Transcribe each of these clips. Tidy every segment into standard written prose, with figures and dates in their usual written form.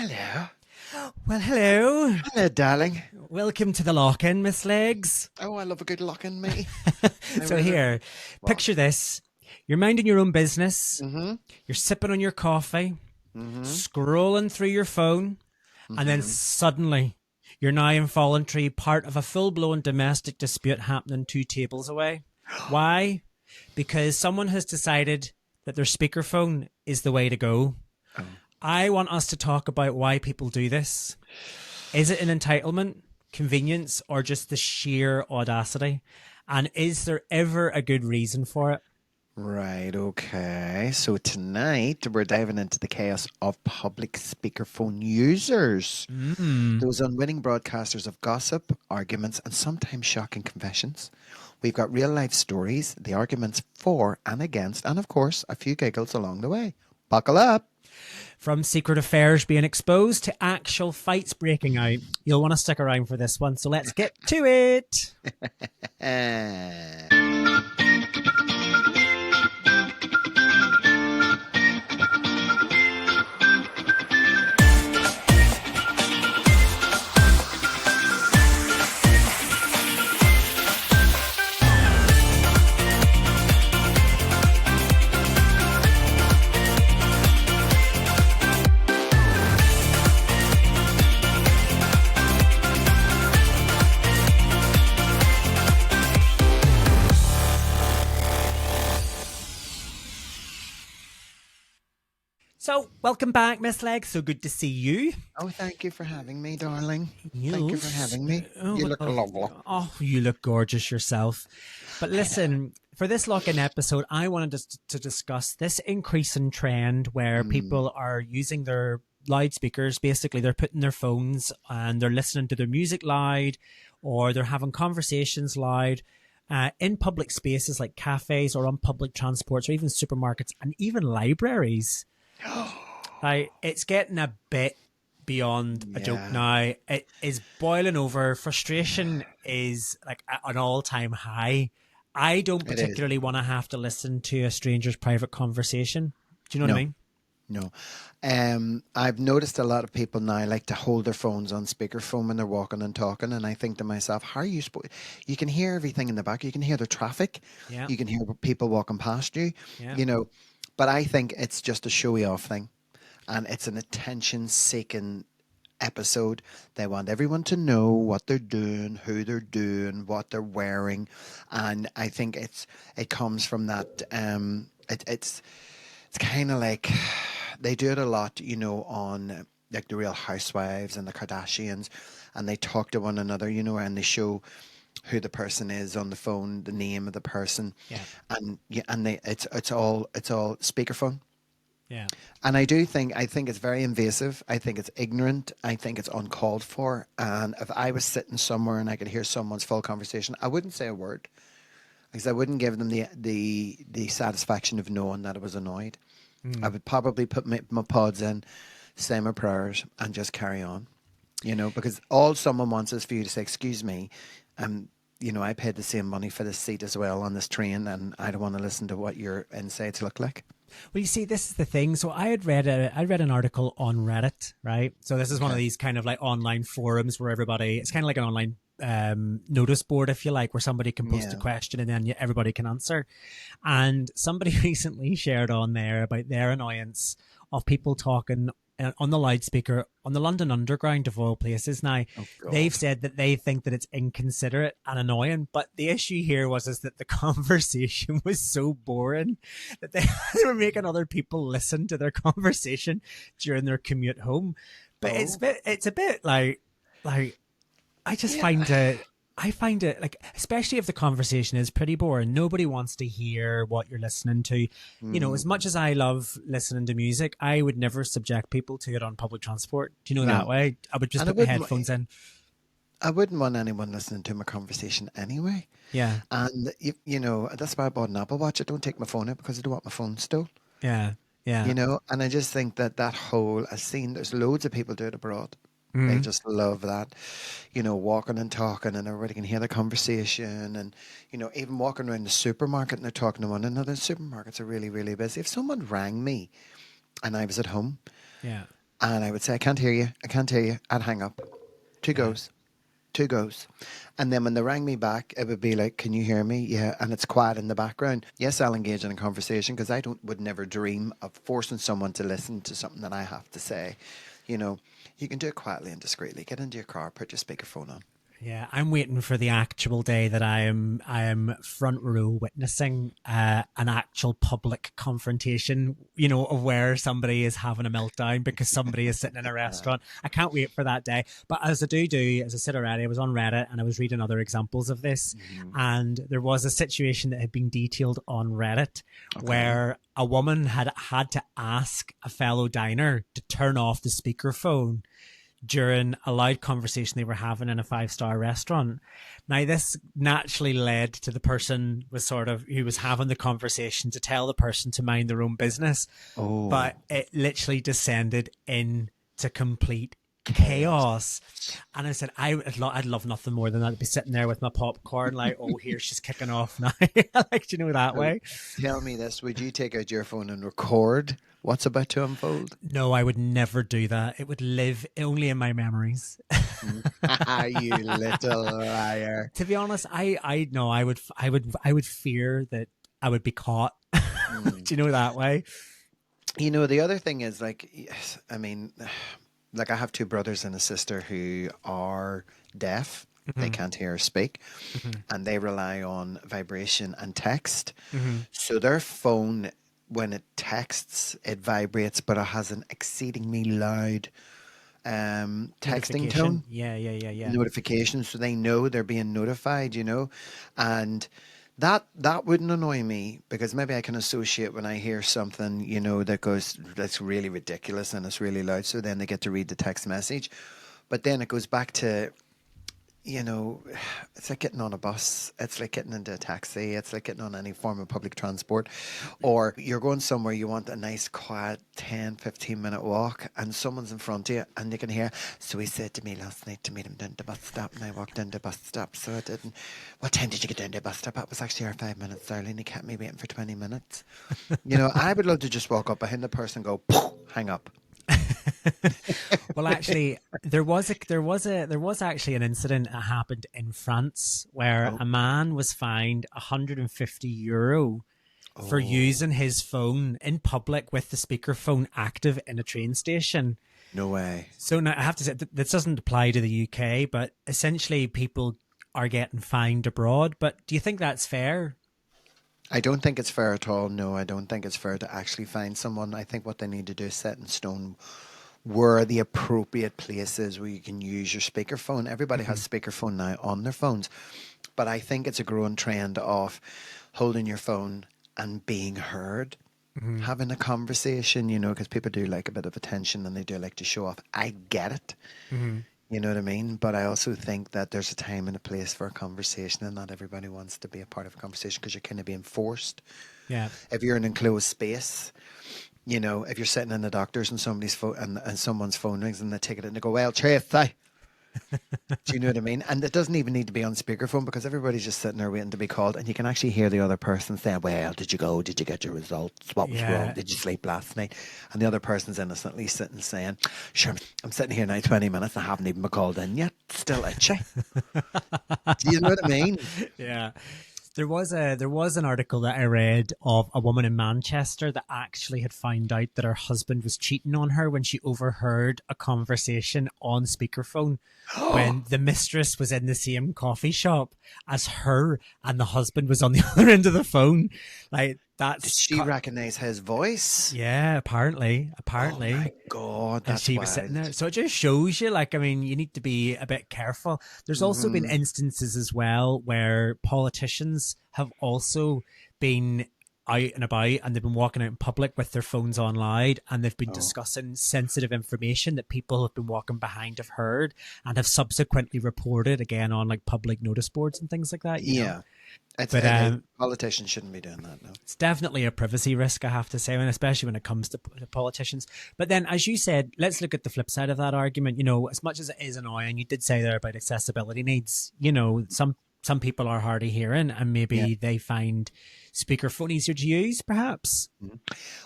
Hello. Well, hello. Hello, darling. Welcome to the lock-in, Miss Legs. Oh, I love a good lock in me. I So really. here, What? picture this. You're minding your own business. Mm-hmm. You're sipping on your coffee, Mm-hmm. scrolling through your phone, and then Mm-hmm. suddenly you're now involuntary part of a full-blown domestic dispute happening 2 tables away. Why? Because someone has decided that their speakerphone is the way to go. Oh. I want us to talk about why people do this. Is it an entitlement, convenience, or just the sheer audacity? And is there ever a good reason for it? Right, okay. So tonight we're diving into the chaos of public speakerphone users. Mm. Those unwitting broadcasters of gossip, arguments, and sometimes shocking confessions. We've got real life stories, the arguments for and against, and of course, a few giggles along the way. Buckle up. From secret affairs being exposed to actual fights breaking out. You'll want to stick around for this one, so let's get to it. Eh. So, welcome back, Miss Leg. So good to see you. Oh, thank you for having me, darling. Thank you for Yes. having me. Oh, You look well, lovely. oh, you look gorgeous yourself. But listen, for this lock-in episode, I wanted to discuss this increasing trend where Mm, people are using their loudspeakers. Basically, they're putting their phones and they're listening to their music loud, or they're having conversations loud. In public spaces like cafes or on public transports or even supermarkets and even libraries. Like, it's getting a bit beyond a joke yeah, now. It is boiling over. Frustration is like at an all-time high. I don't it is. particularly want to have to listen to a stranger's private conversation. Do you know what I No, mean? no. I've noticed a lot of people now like to hold their phones on speakerphone when they're walking and talking, and I think to myself, how are you supposed? You can hear everything in the back. You can hear the traffic. Yeah, You can hear people walking past you. yeah. You know, but I think it's just a showy off thing, and it's an attention-seeking episode. They want everyone to know what they're doing, who they're doing, what they're wearing, and I think it comes from that. It's kind of like they do it a lot, on like the Real Housewives and the Kardashians, and they talk to one another, and they show who the person is on the phone, the name of the person, Yeah, and yeah, and it's all speakerphone. yeah. And I think it's very invasive. I think it's ignorant. I think it's uncalled for. And if I was sitting somewhere and I could hear someone's full conversation, I wouldn't say a word because I wouldn't give them the satisfaction of knowing that I was annoyed. I Mm. would probably put my pods in, say my prayers, and just carry on. Because all someone wants is for you to say, "Excuse me, um, I paid the same money for this seat as well on this train, and I don't want to listen to what your insides look like." Well, you see, this is the thing. So I read an article on Reddit, right? So this is one of Okay. these kind of like online forums where everybody, it's kind of like an online notice board, if you like, where somebody can post a Yeah. question and then everybody can answer. And somebody recently shared on there about their annoyance of people talking on the loudspeaker on the London Underground of all places. Now, Oh they've God. said that they think that it's inconsiderate and annoying, but the issue here was is that the conversation was so boring that they, they were making other people listen to their conversation during their commute home. But Oh. it's a bit like I just Yeah. find it like, especially if the conversation is pretty boring, nobody wants to hear what you're listening to. You know, as Mm, much as I love listening to music, I would never subject people to it on public transport. Do you know that no. way? I would just And put my headphones in. I wouldn't want anyone listening to my conversation anyway. Yeah, And that's why I bought an Apple Watch. I don't take my phone out because I don't want my phone stole. yeah, yeah. And I just think that whole I've seen there's loads of people do it abroad. They Mm. just love that, walking and talking, and everybody can hear the conversation. And, even walking around the supermarket and they're talking to one another. Supermarkets are really, really busy. If someone rang me and I was at home, Yeah. And I would say, I can't hear you. I can't hear you. I'd hang up. Two Yeah. goes. Two goes. And then when they rang me back, it would be like, can you hear me? Yeah. And it's quiet in the background. Yes, I'll engage in a conversation because would never dream of forcing someone to listen to something that I have to say. You know, you can do it quietly and discreetly. Get into your car, put your speakerphone on. Yeah, I'm waiting for the actual day that I am front row witnessing an actual public confrontation, of where somebody is having a meltdown because somebody is sitting in a restaurant. I can't wait for that day. But as I said already, I was on Reddit and I was reading other examples of this, and there was a situation that had been detailed on Reddit where a woman had to ask a fellow diner to turn off the speakerphone during a loud conversation they were having in a 5-star restaurant. Now, this naturally led to the person who was having the conversation to tell the person to mind their own business. Oh, But it literally descended into complete chaos. And I said, I'd love nothing more than that, to be sitting there with my popcorn, like, oh, here she's kicking off now. Like, that way. tell me this. Would you take out your phone and record what's about to unfold? No, I would never do that. It would live only in my memories. You little liar. To be honest, I know I would fear that I would be caught. Do you know that way? The other thing is like, yes, I mean, like I have two brothers and a sister who are deaf. They can't hear or speak, and they rely on vibration and text. So their phone, when it texts, it vibrates, but it has an exceedingly loud texting tone. Yeah. Notification, so they know they're being notified, and that wouldn't annoy me because maybe I can associate when I hear something, that's really ridiculous and it's really loud, so then they get to read the text message. But then it goes back to, it's like getting on a bus. It's like getting into a taxi. It's like getting on any form of public transport. Or you're going somewhere, you want a nice, quiet 10, 15-minute walk, and someone's in front of you, and you can hear, so he said to me last night to meet him down the bus stop, and I walked down the bus stop, so I didn't. What time did you get down the bus stop? It was actually 5 minutes early, and he kept me waiting for 20 minutes. I would love to just walk up behind the person and go, hang up. Well, actually, there was actually an incident that happened in France where a man was fined €150 for using his phone in public with the speakerphone active in a train station. No way. So now I have to say this doesn't apply to the UK, but essentially people are getting fined abroad. But do you think that's fair? I don't think it's fair at all. No, I don't think it's fair to actually find someone. I think what they need to do is set in stone where the appropriate places where you can use your speakerphone. Everybody has speakerphone now on their phones, but I think it's a growing trend of holding your phone and being heard, having a conversation, because people do like a bit of attention and they do like to show off. I get it. You know what I mean? But I also think that there's a time and a place for a conversation, and not everybody wants to be a part of a conversation because you're kind of being forced. Yeah. If you're in an enclosed space, if you're sitting in the doctor's and somebody's phone and someone's phone rings and they take it and they go, well, Tracy. Do you know what I mean? And it doesn't even need to be on speakerphone because everybody's just sitting there waiting to be called, and you can actually hear the other person saying, well, did you go? Did you get your results? What was wrong? Did you sleep last night? And the other person's innocently sitting saying, sure, I'm sitting here now 20 minutes and I haven't even been called in yet. Still itchy. Do you know what I mean? Yeah. There was an article that I read of a woman in Manchester that actually had found out that her husband was cheating on her when she overheard a conversation on speakerphone when the mistress was in the same coffee shop as her and the husband was on the other end of the phone. Like that's Did she recognize his voice? Yeah, apparently. Oh my God, that's and she was wild. sitting there. So it just shows you, you need to be a bit careful. There's also been instances as well where politicians have also been out and about and they've been walking out in public with their phones on loud and they've been discussing sensitive information that people have been walking behind have heard and have subsequently reported again on public notice boards and things like that. You know? Politicians shouldn't be doing that, no. It's definitely a privacy risk, I have to say, and especially when it comes to politicians. But then, as you said, let's look at the flip side of that argument. As much as it is annoying, you did say there about accessibility needs. Some people are hard of hearing and maybe they find speakerphone easier to use, perhaps.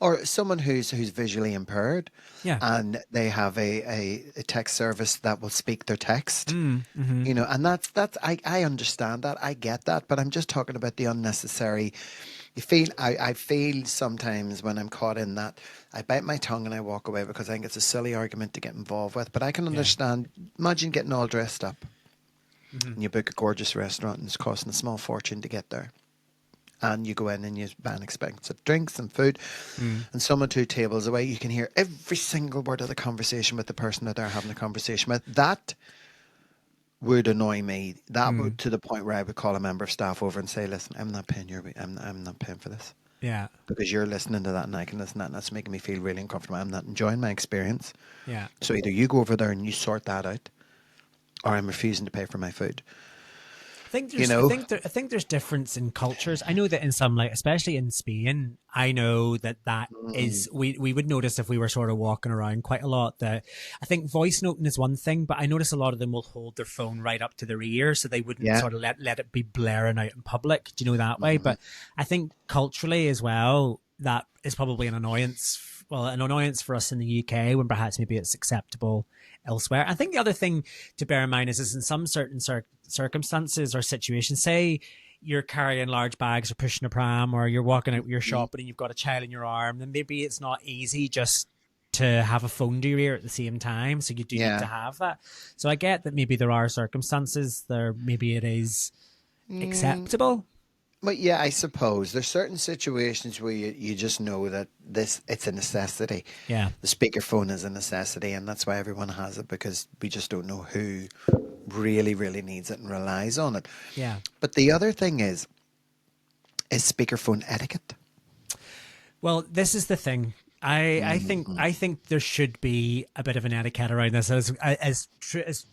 Or someone who's visually impaired, Yeah. and they have a text service that will speak their text. Mm-hmm. And that's I understand that, I get that, but I'm just talking about the unnecessary. I feel sometimes when I'm caught in that, I bite my tongue and I walk away because I think it's a silly argument to get involved with. But I can Yeah. understand. Imagine getting all dressed up Mm-hmm. and you book a gorgeous restaurant and it's costing a small fortune to get there. And you go in and you buy expensive drinks and food, and someone 2 tables away, you can hear every single word of the conversation with the person that they're having a conversation with. That would annoy me. That would, to the point where I would call a member of staff over and say, "Listen, I'm not paying for this Yeah. because you're listening to that and I can listen to that, and that's making me feel really uncomfortable. I'm not enjoying my experience. Yeah. So either you go over there and you sort that out, or I'm refusing to pay for my food." I think there's difference in cultures. I know that in some, like especially in Spain, I know that is we would notice if we were sort of walking around quite a lot that I think voice noting is one thing, but I notice a lot of them will hold their phone right up to their ear so they wouldn't Yeah. sort of let it be blaring out in public. Do you know that way? But I think culturally as well, that is probably an annoyance. Well, an annoyance for us in the UK when perhaps maybe it's acceptable elsewhere. I think the other thing to bear in mind is in some certain circumstances or situations, say you're carrying large bags or pushing a pram or you're walking out your shop and you've got a child in your arm, then maybe it's not easy just to have a phone to your ear at the same time. So you do need to Yeah. have that. So I get that maybe there are circumstances there, maybe it is acceptable. But yeah, I suppose there's certain situations where you just know that it's a necessity. Yeah. The speakerphone is a necessity, and that's why everyone has it, because we just don't know who really, really needs it and relies on it. Yeah. But the other thing is speakerphone etiquette. Well, this is the thing. I think there should be a bit of an etiquette around this as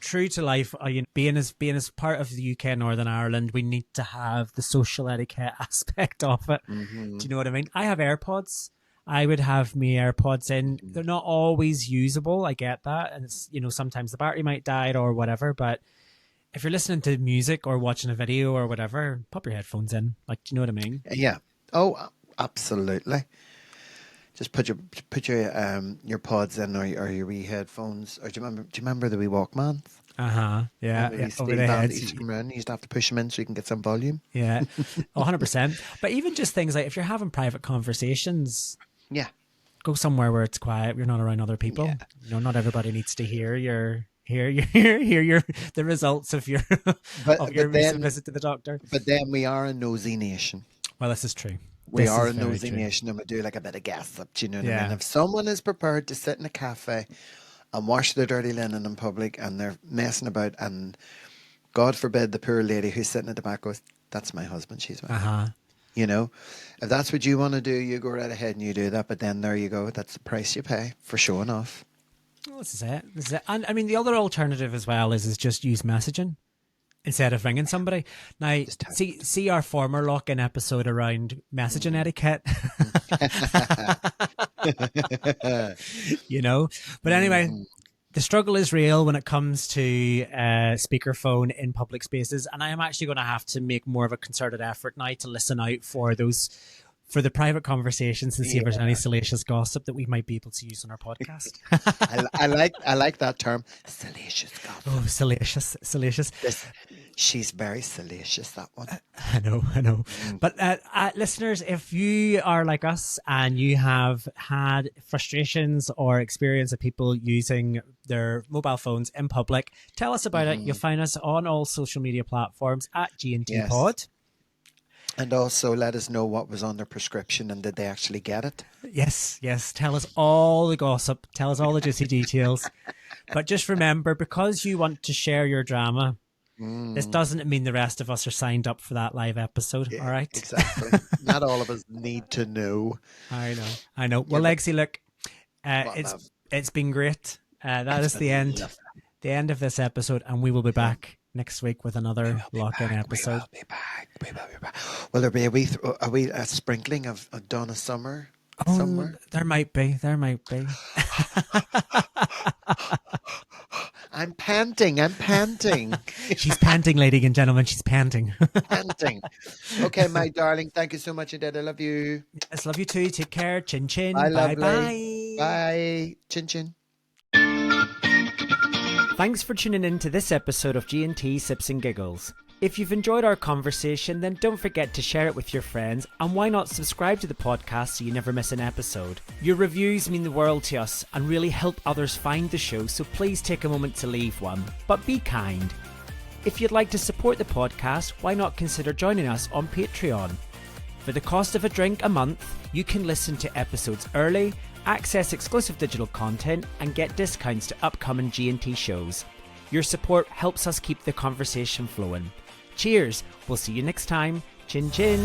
true to life. Being as part of the UK and Northern Ireland, we need to have the social etiquette aspect of it. Do you know what I mean? I have AirPods. I would have me AirPods in. They're not always usable. I get that, and it's sometimes the battery might die or whatever. But if you're listening to music or watching a video or whatever, pop your headphones in. Like, do you know what I mean? Yeah. Oh, absolutely. Just put your pods in, or your wee headphones. Or do you remember the wee Walkmans? Yeah. Remember Yeah. these Over Steve the Band that heads. used to come around? You used to have to push them in so you can get some volume. Yeah, 100%. But even just things like if you're having private conversations, Yeah. go somewhere where it's quiet. You're not around other people. Yeah. Not everybody needs to hear the results of your of your recent visit to the doctor. But then we are a nosy nation. Well, this is true. We This are is a very nosy true. nation, and we do like a bit of gossip. Do you know what I Yeah. mean? If someone is prepared to sit in a cafe and wash their dirty linen in public, and they're messing about, and God forbid the poor lady who's sitting at the back goes, "That's my husband, she's my wife." If that's what you want to do, you go right ahead and you do that. But then there you go. That's the price you pay for showing off. Well, this is it. And I mean, the other alternative as well is just use messaging instead of ringing somebody. Now, Just type. see our former lock-in episode around messaging etiquette. But anyway, the struggle is real when it comes to speakerphone in public spaces, and I am actually going to have to make more of a concerted effort now to listen out for the private conversations and see if there's any salacious gossip that we might be able to use on our podcast. I like that term, salacious gossip. Oh, salacious. She's very salacious, that one. I know. But listeners, if you are like us and you have had frustrations or experience of people using their mobile phones in public, tell us about it. You'll find us on all social media platforms at G&T Pod. And also let us know what was on their prescription and did they actually get it? Yes. Tell us all the gossip. Tell us all the juicy details. But just remember, because you want to share your drama, this doesn't mean the rest of us are signed up for that live episode. All right? Exactly. Not all of us need to know. I know. Well, Lexi, look, it's been great. That is the end of this episode, and we will be back next week with another lock-in episode. We will be back. Will there be a sprinkling of Donna Summer somewhere? There might be. I'm panting. She's panting, ladies and gentlemen. She's panting. Panting. Okay, my darling. Thank you so much, indeed. I love you. Yes, love you too. Take care. Chin Bye, chin. Bye lovely. bye. Bye. Chin chin. Thanks for tuning in to this episode of G&T Sips and Giggles. If you've enjoyed our conversation, then don't forget to share it with your friends, and why not subscribe to the podcast so you never miss an episode. Your reviews mean the world to us and really help others find the show, so please take a moment to leave one. But be kind. If you'd like to support the podcast, why not consider joining us on Patreon? For the cost of a drink a month, you can listen to episodes early, access exclusive digital content, and get discounts to upcoming G&T shows. Your support helps us keep the conversation flowing. Cheers, we'll see you next time. Chin chin.